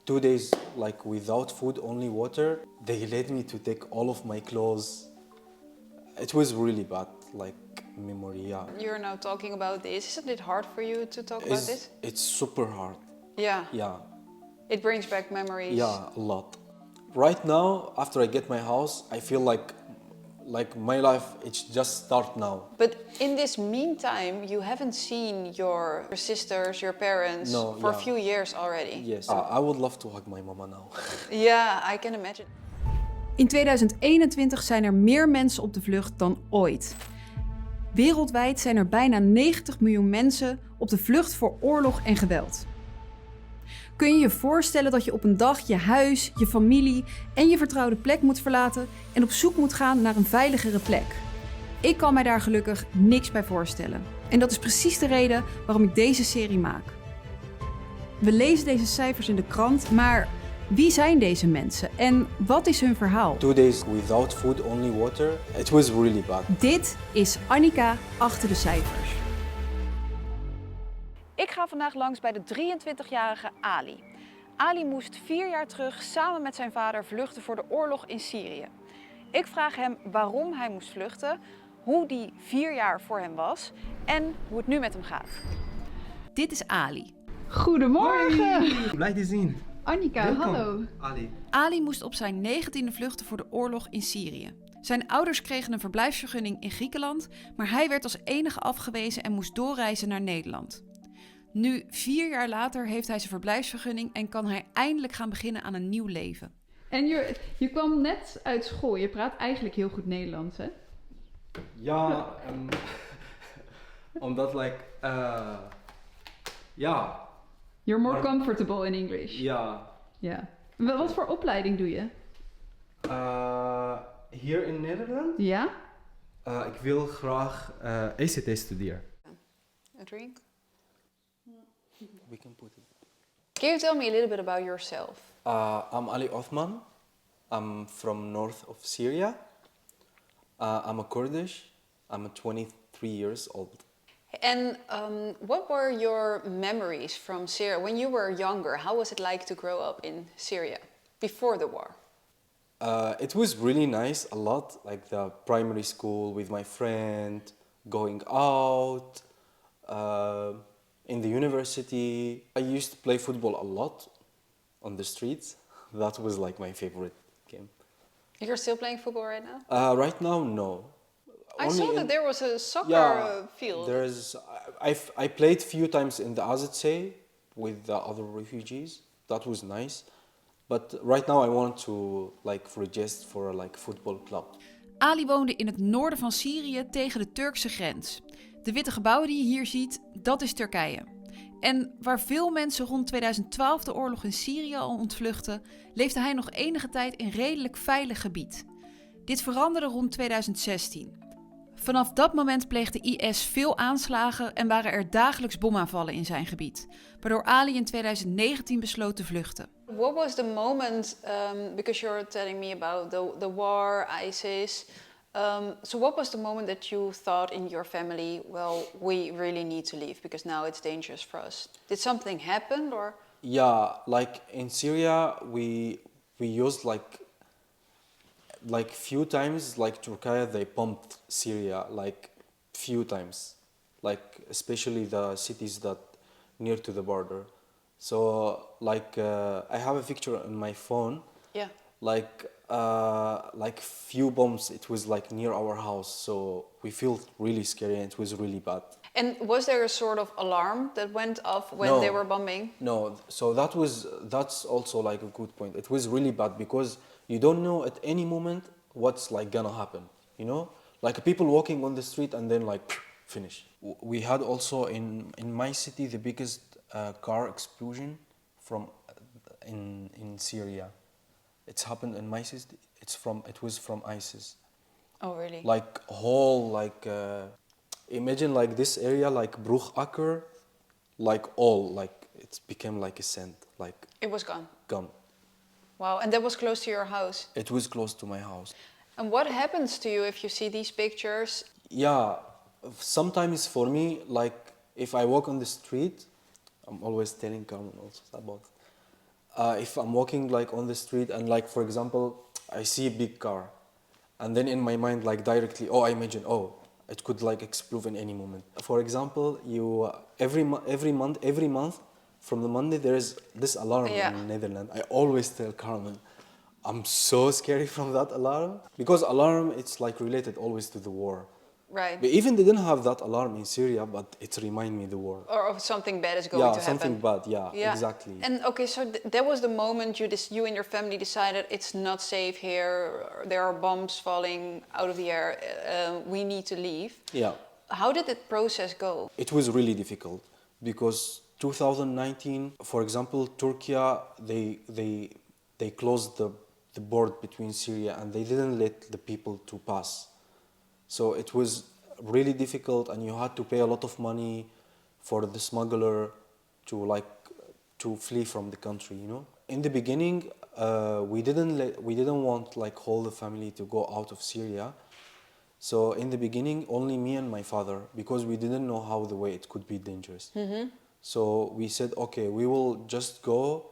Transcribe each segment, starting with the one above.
2 days like without food, only water. They let me to take all of my clothes. It was really bad, like memory, yeah. You're now talking about this. Isn't it hard for you to talk about this? It's super hard, Yeah. yeah. It brings back memories. Yeah, a lot. Right now, after I get my house, I feel like my life, it's just start now. But in this meantime, you haven't seen your sisters, your parents for a few years already. Yes, I would love to hug my mama now. Yeah, I can imagine. In 2021 zijn er meer mensen op de vlucht dan ooit. Wereldwijd zijn er bijna 90 miljoen mensen op de vlucht voor oorlog en geweld. Kun je je voorstellen dat je op een dag je huis, je familie en je vertrouwde plek moet verlaten en op zoek moet gaan naar een veiligere plek? Ik kan mij daar gelukkig niks bij voorstellen. En dat is precies de reden waarom ik deze serie maak. We lezen deze cijfers in de krant, maar wie zijn deze mensen en wat is hun verhaal? 2 days without food, only water. It was really bad. Dit is Annika achter de cijfers. Ik ga vandaag langs bij de 23-jarige Ali. Ali moest 4 jaar terug samen met zijn vader vluchten voor de oorlog in Syrië. Ik vraag hem waarom hij moest vluchten, hoe die 4 jaar voor hem was en hoe het nu met hem gaat. Dit is Ali. Goedemorgen! Blij te zien. Annika, hallo. Ali. Ali moest op zijn 19e vluchten voor de oorlog in Syrië. Zijn ouders kregen een verblijfsvergunning in Griekenland, maar hij werd als enige afgewezen en moest doorreizen naar Nederland. Nu, 4 jaar later, heeft hij zijn verblijfsvergunning en kan hij eindelijk gaan beginnen aan een nieuw leven. En je kwam net uit school. Je praat eigenlijk heel goed Nederlands, hè? Ja, omdat ja. You're more comfortable in English. Ja. Ja. Wat voor opleiding doe je? Hier in Nederland? Ja? Ik wil graag ECT studeren. A drink? We can put it. Can you tell me a little bit about yourself? I'm Ali Othman. I'm from north of Syria. I'm a Kurdish. I'm 23 years old. And what were your memories from Syria when you were younger? How was it like to grow up in Syria before the war? It was really nice, a lot, like the primary school with my friend, going out, in the university. I used to play football a lot on the streets. That was like my favorite game. You're still playing football right now? Right now, no. I saw that there was a soccer field. I played few times in the AZC with the other refugees. That was nice. But right now I want to register for a football club. Ali woonde in het noorden van Syrië tegen de Turkse grens. De witte gebouwen die je hier ziet, dat is Turkije. En waar veel mensen rond 2012 de oorlog in Syrië al ontvluchtten, leefde hij nog enige tijd in redelijk veilig gebied. Dit veranderde rond 2016. Vanaf dat moment pleegde IS veel aanslagen en waren er dagelijks bomaanvallen in zijn gebied, waardoor Ali in 2019 besloot te vluchten. What was the moment, because you're telling me about the war, ISIS, so what was the moment that you thought in your family, well, we really need to leave because now it's dangerous for us? Did something happen or? Yeah, like in Syria, we used few times, like Turkey, they pumped Syria few times, especially the cities that near to the border. So I have a picture on my phone. Yeah. Few bombs. It was near our house, so we felt really scary and it was really bad. And was there a sort of alarm that went off when they were bombing? No. So that's also a good point. It was really bad because you don't know at any moment what's gonna happen. You know, people walking on the street and then finish. We had also in my city the biggest car explosion in Syria. It's happened in my city. It was from ISIS. Oh really? Imagine this area Broeg Akker, it became a sand. It was gone. Gone. Wow, and that was close to your house? It was close to my house. And what happens to you if you see these pictures? Yeah, sometimes for me, if I walk on the street, I'm always telling Carmen also about it. If I'm walking like on the street and like for example I see a big car, and then in my mind like directly, I imagine, it could like explode in any moment. For example, you every month from the Monday there is this alarm in Netherlands. I always tell Carmen, I'm so scary from that alarm, because alarm it's like related always to the war. Right. But even they didn't have that alarm in Syria, but it remind me the war. Or if something bad is going to happen. Yeah, something bad. Yeah, exactly. And okay, so that was the moment you and your family decided it's not safe here. There are bombs falling out of the air. We need to leave. Yeah. How did that process go? It was really difficult because 2019, for example, Turkey, they closed the border between Syria and they didn't let the people to pass. So it was really difficult, and you had to pay a lot of money for the smuggler to flee from the country. In the beginning, we didn't want like whole the family to go out of Syria. So in the beginning, only me and my father, because we didn't know how the way it could be dangerous. Mm-hmm. So we said, okay, we will just go,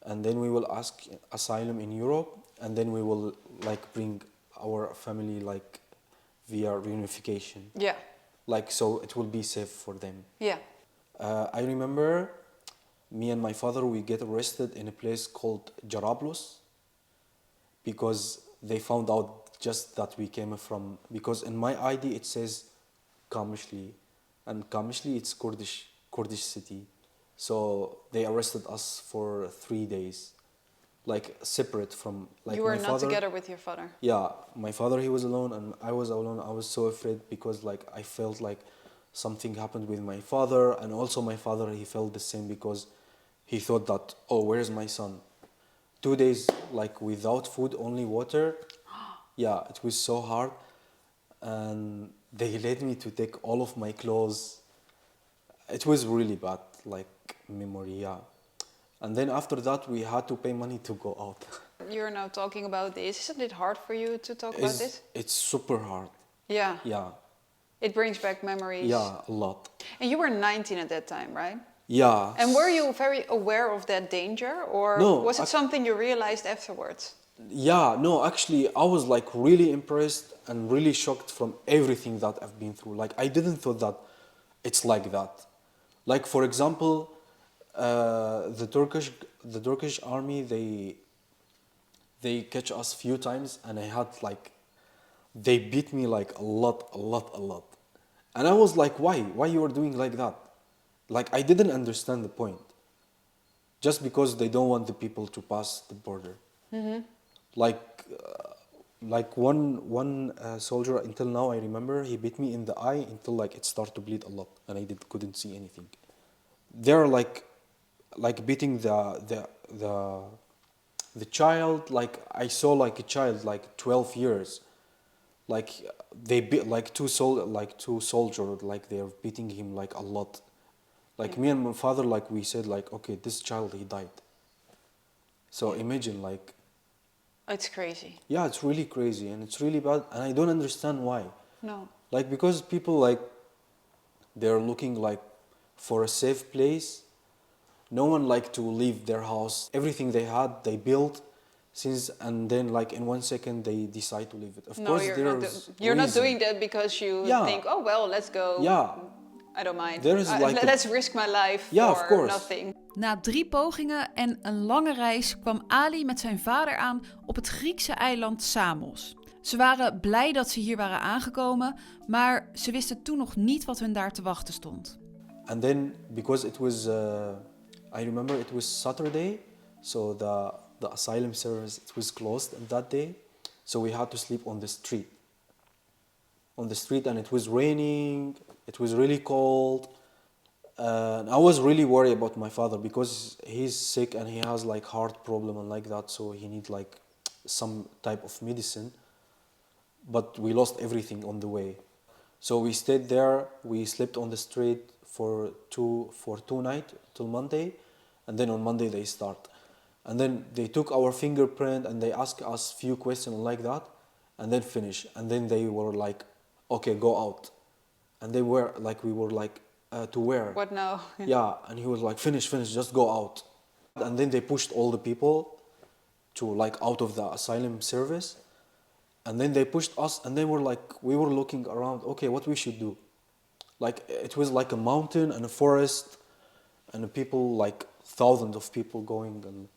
and then we will ask asylum in Europe, and then we will like bring our family like via reunification. Yeah. Like, so it will be safe for them. Yeah. I remember me and my father, we get arrested in a place called Jarablus, because they found out just that we came from, because in my ID it says Kamishli, and Kamishli it's Kurdish city. So they arrested us for 3 days, like separate from like you were my not father. together with your father. Yeah, my father, he was alone and I was alone. I was so afraid because like I felt like something happened with my father, and also my father, he felt the same because he thought that, where's my son? 2 days like without food, only water. Yeah, it was so hard. And they let me to take all of my clothes. It was really bad, like memory, yeah. And then after that, we had to pay money to go out. You're now talking about this. Isn't it hard for you to talk about this? It's super hard. Yeah. Yeah. It brings back memories. Yeah, a lot. And you were 19 at that time, right? Yeah. And were you very aware of that danger, or No, was it something you realized afterwards? Yeah, no, actually, I was like really impressed and really shocked from everything that I've been through. Like, I didn't thought that it's like that. Like, for example, the Turkish army, they catch us few times, and I had like, they beat me like a lot. And I was like, why you are doing like that? Like, I didn't understand the point. Just because they don't want the people to pass the border. Mm-hmm. Like one soldier, until now I remember, he beat me in the eye until like it started to bleed a lot, and I couldn't see anything. They're like beating the child. Like, I saw like a child like 12 years, like they beat like two soldiers, like they're beating him like a lot. Like, me and my father, like we said, like, okay, this child, he died. So imagine, like, It's crazy. yeah, it's really crazy and it's really bad, and I don't understand why. No. Like, because people, like, they're looking like for a safe place. No one like to leave their house. Everything they had, they built and then like in 1 second they decide to leave it. Of course, you're not doing that because you think, oh well, let's go. Yeah. I don't mind. Let's risk my life for nothing. Na 3 pogingen en een lange reis kwam Ali met zijn vader aan op het Griekse eiland Samos. Ze waren blij dat ze hier waren aangekomen, maar ze wisten toen nog niet wat hun daar te wachten stond. And then, because it was, I remember it was Saturday, so the Asylum Service, it was closed on that day, so we had to sleep on the street. And it was raining, it was really cold. And I was really worried about my father because he's sick and he has like heart problem and like that, so he need like some type of medicine. But we lost everything on the way. So we stayed there, we slept on the street for two nights till Monday, and then on Monday they start. And then they took our fingerprint and they asked us few questions like that, and then finish. And then they were like, okay, go out. And we were like, to where? What now? Yeah, and he was like, finish, just go out. And then they pushed all the people to like out of the Asylum Service. And then they pushed us and we were looking around, okay, what we should do. Like it was like a mountain and a forest and the people, like thousands of people going. And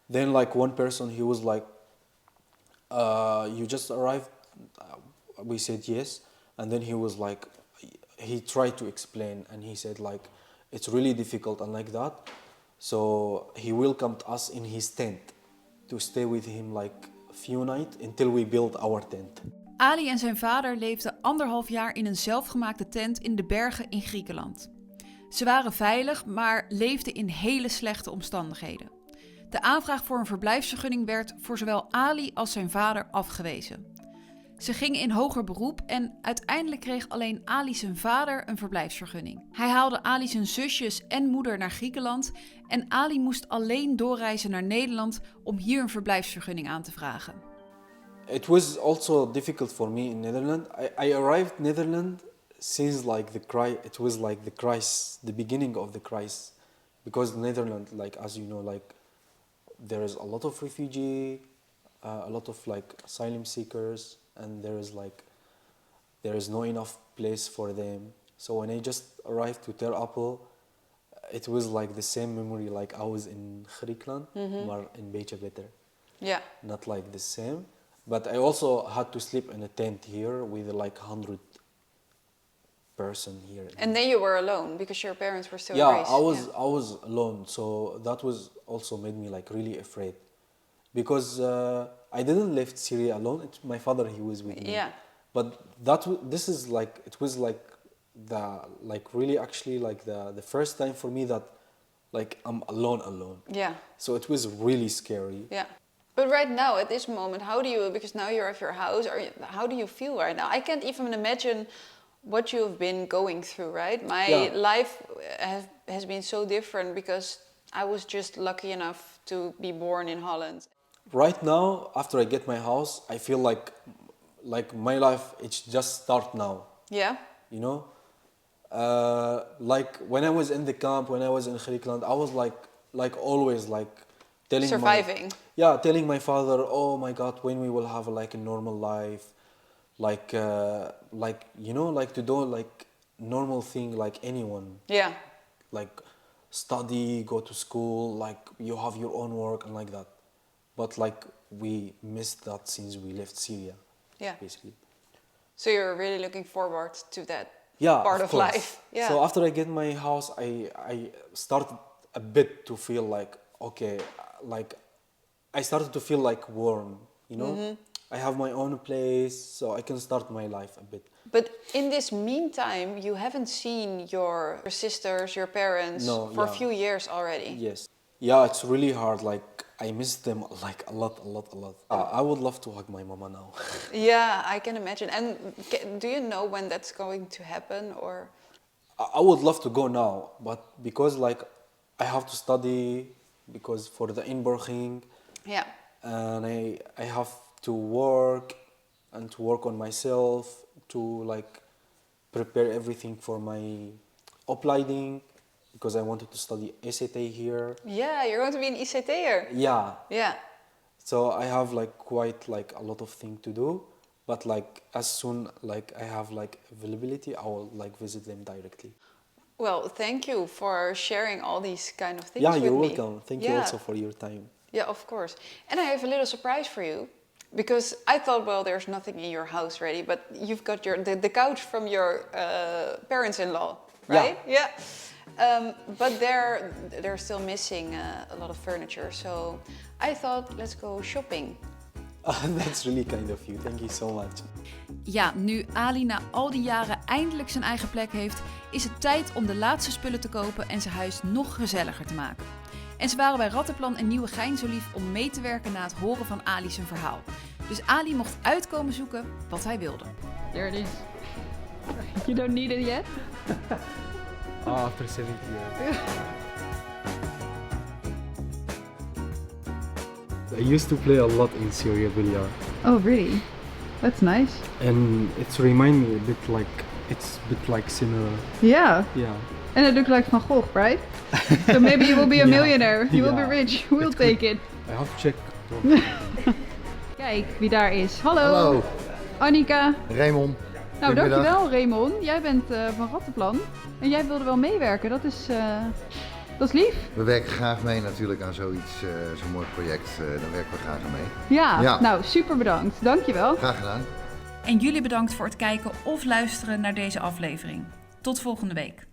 then like one person, he was like, you just arrived? We said yes. And then he was like, he tried to explain and he said like, it's really difficult and like that. So he welcomed us in his tent to stay with him like a few nights until we built our tent. Ali en zijn vader leefden 1,5 jaar in een zelfgemaakte tent in de bergen in Griekenland. Ze waren veilig, maar leefden in hele slechte omstandigheden. De aanvraag voor een verblijfsvergunning werd voor zowel Ali als zijn vader afgewezen. Ze gingen in hoger beroep en uiteindelijk kreeg alleen Ali zijn vader een verblijfsvergunning. Hij haalde Ali zijn zusjes en moeder naar Griekenland en Ali moest alleen doorreizen naar Nederland om hier een verblijfsvergunning aan te vragen. It was also difficult for me in Netherlands. I arrived in Netherlands since like it was like the crisis, the beginning of the crisis, because Netherlands, like as you know, like there is a lot of refugee, a lot of like asylum seekers, and there is no enough place for them. So when I just arrived to Ter Apel, it was like the same memory like I was in Griekenland, maar een beetje beter. Yeah. Not like the same. But I also had to sleep in a tent here with like 100 person here. And then you were alone because your parents were still in Yeah, Greece. I was alone, so that was also made me like really afraid, because I didn't leave Syria alone. My father, he was with me. Yeah. But it was like the first time for me that like I'm alone. Yeah. So it was really scary. Yeah. But right now, at this moment, because now you're at your house, how do you feel right now? I can't even imagine what you've been going through, right? My life has been so different because I was just lucky enough to be born in Holland. Right now, after I get my house, I feel like my life, it's just start now. Yeah? You know? Like when I was in the camp, when I was in Griekenland, I was like always like telling Surviving. telling my father, oh my God, when we will have like a normal life, like you know, like to do like normal thing like anyone. Yeah. Like study, go to school, like you have your own work and like that. But like we missed that since we left Syria. Yeah. Basically. So you're really looking forward to that Yeah, part of course. life. Yeah. So after I get my house, I started a bit to feel like, okay, like I started to feel like warm, you know? I have my own place, so I can start my life a bit. But in this meantime, you haven't seen your sisters, your parents for a few years already. Yes. Yeah, it's really hard. Like I miss them like a lot. I would love to hug my mama now. Yeah, I can imagine. And do you know when that's going to happen, or? I would love to go now, but because like I have to study, because for the inburgering. Yeah. And I have to work and to work on myself to like prepare everything for my opleiding, because I wanted to study ECT here. Yeah, you're going to be an ICT'er. Yeah. Yeah. So I have like quite like a lot of things to do, but like as soon like I have like availability, I will like visit them directly. Well, thank you for sharing all these kind of things Yeah, with you're me. welcome. Thank you also for your time. Yeah, of course. And I have a little surprise for you, because I thought, well, there's nothing in your house ready, but you've got the couch from your parents-in-law, right? Yeah. But they're still missing a lot of furniture, so I thought, let's go shopping. That's really kind of you. Thank you so much. Ja, nu Ali na al die jaren eindelijk zijn eigen plek heeft, is het tijd om de laatste spullen te kopen en zijn huis nog gezelliger te maken. En ze waren bij Rattenplan en Nieuwegein zo lief om mee te werken na het horen van Ali zijn verhaal. Dus Ali mocht uitkomen zoeken wat hij wilde. There it is. You don't need it yet? After 70 years. I used to play a lot in Syria billiard. Oh, really? That's nice. And it's remind me a bit like, it's a bit like similar. Yeah. Yeah. And it looks like Van Gogh, right? So maybe you will be a millionaire. You will be rich. We'll take it. I have to check. Kijk wie daar is. Hallo. Hallo, Annika. Raymond. Nou, Goedemiddag. dankjewel Raymond. Jij bent van Rattenplan. En jij wilde wel meewerken. Dat is lief. We werken graag mee natuurlijk aan zo'n mooi project. Daar werken we graag aan mee. Ja, nou super bedankt. Dankjewel. Graag gedaan. En jullie bedankt voor het kijken of luisteren naar deze aflevering. Tot volgende week.